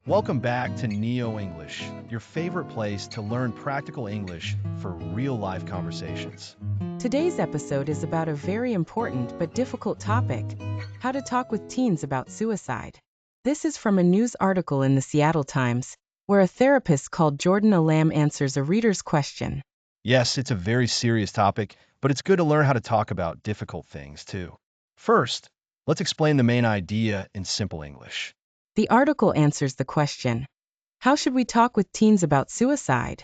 Welcome back to NeoEnglish, your favorite place to learn practical English for real-life conversations. Today's episode is about a very important but difficult topic: how to talk with teens about suicide. This is from a news article in the Seattle Times, where a therapist called Jordan Lamb answers a reader's question. Yes, it's a very serious topic, but it's good to learn how to talk about difficult things too. First, let's explain the main idea in simple English. The article answers the question: how should we talk with teens about suicide?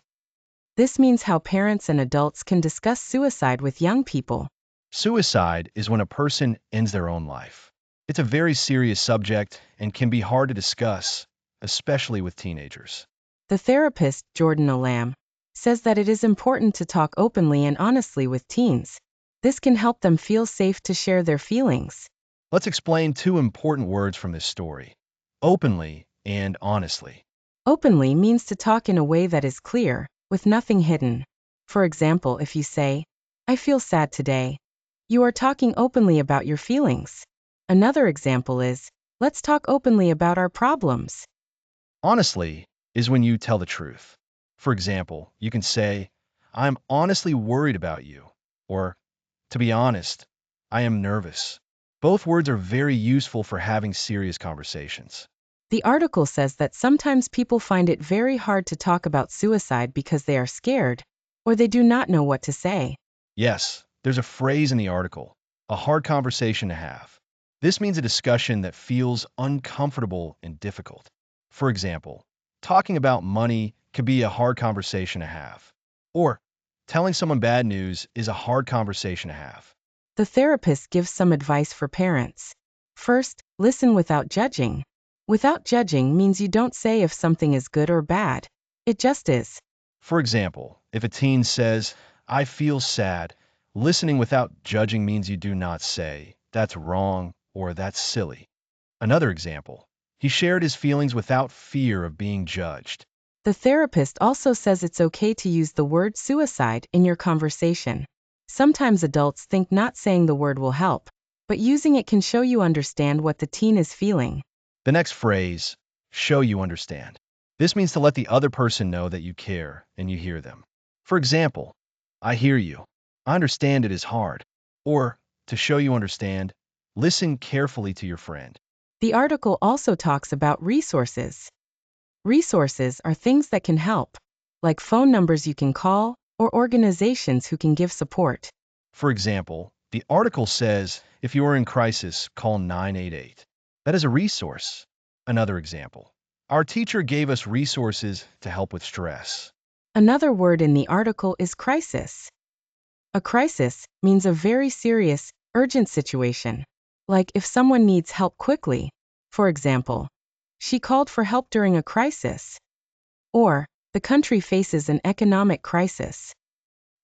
This means how parents and adults can discuss suicide with young people. Suicide is when a person ends their own life. It's a very serious subject and can be hard to discuss, especially with teenagers. The therapist, Jordan Lamb, says that it is important to talk openly and honestly with teens. This can help them feel safe to share their feelings. Let's explain two important words from this story: openly and honestly. Openly means to talk in a way that is clear, with nothing hidden. For example, if you say, "I feel sad today," you are talking openly about your feelings. Another example is, "Let's talk openly about our problems." Honestly is when you tell the truth. For example, you can say, "I'm honestly worried about you," or, "To be honest, I am nervous." Both words are very useful for having serious conversations. The article says that sometimes people find it very hard to talk about suicide because they are scared, or they do not know what to say. Yes, there's a phrase in the article, a hard conversation to have. This means a discussion that feels uncomfortable and difficult. For example, talking about money could be a hard conversation to have. Or, telling someone bad news is a hard conversation to have. The therapist gives some advice for parents. First, listen without judging. Without judging means you don't say if something is good or bad. It just is. For example, if a teen says, "I feel sad," listening without judging means you do not say, "That's wrong," or "That's silly." Another example, he shared his feelings without fear of being judged. The therapist also says it's okay to use the word suicide in your conversation. Sometimes adults think not saying the word will help, but using it can show you understand what the teen is feeling. The next phrase, show you understand. This means to let the other person know that you care and you hear them. For example, "I hear you. I understand it is hard." Or, to show you understand, listen carefully to your friend. The article also talks about resources. Resources are things that can help, like phone numbers you can call or organizations who can give support. For example, the article says, if you are in crisis, call 988. That is a resource. Another example, our teacher gave us resources to help with stress. Another word in the article is crisis. A crisis means a very serious, urgent situation, like if someone needs help quickly. For example, she called for help during a crisis. Or, the country faces an economic crisis.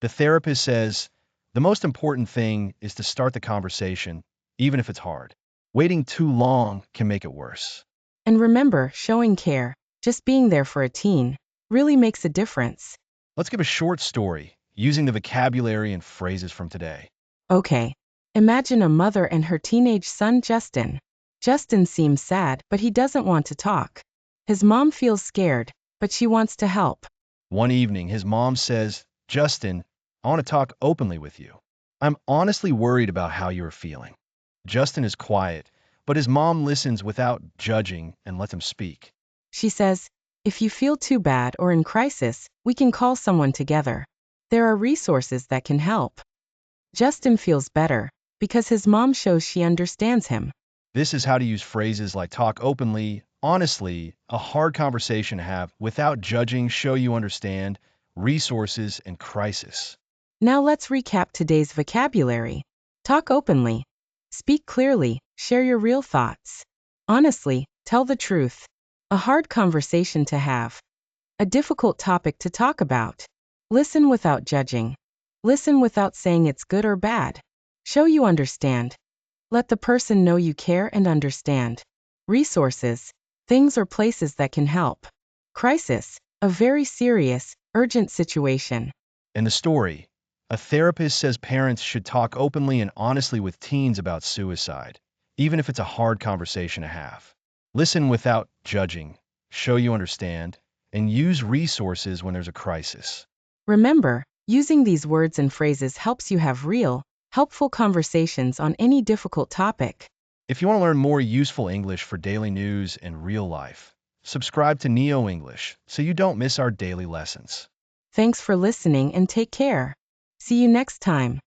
The therapist says, the most important thing is to start the conversation, even if it's hard. Waiting too long can make it worse. And remember, showing care, just being there for a teen, really makes a difference. Let's give a short story using the vocabulary and phrases from today. Okay. Imagine a mother and her teenage son Justin. Justin seems sad, but he doesn't want to talk. His mom feels scared, but she wants to help. One evening, his mom says, "Justin, I want to talk openly with you. I'm honestly worried about how you're feeling." Justin is quiet, but his mom listens without judging and lets him speak. She says, "If you feel too bad or in crisis, we can call someone together. There are resources that can help." Justin feels better because his mom shows she understands him. This is how to use phrases like talk openly, honestly, a hard conversation to have, without judging, show you understand, resources, and crisis. Now let's recap today's vocabulary. Talk openly. Speak clearly, share your real thoughts. Honestly, tell the truth. A hard conversation to have. A difficult topic to talk about. Listen without judging. Listen without saying it's good or bad. Show you understand. Let the person know you care and understand. Resources, things or places that can help. Crisis, a very serious, urgent situation. In the story, a therapist says parents should talk openly and honestly with teens about suicide, even if it's a hard conversation to have. Listen without judging. show you understand, and use resources when there's a crisis. Remember, using these words and phrases helps you have real, helpful conversations on any difficult topic. If you want to learn more useful English for daily news and real life, subscribe to Neo English so you don't miss our daily lessons. Thanks for listening and take care. See you next time.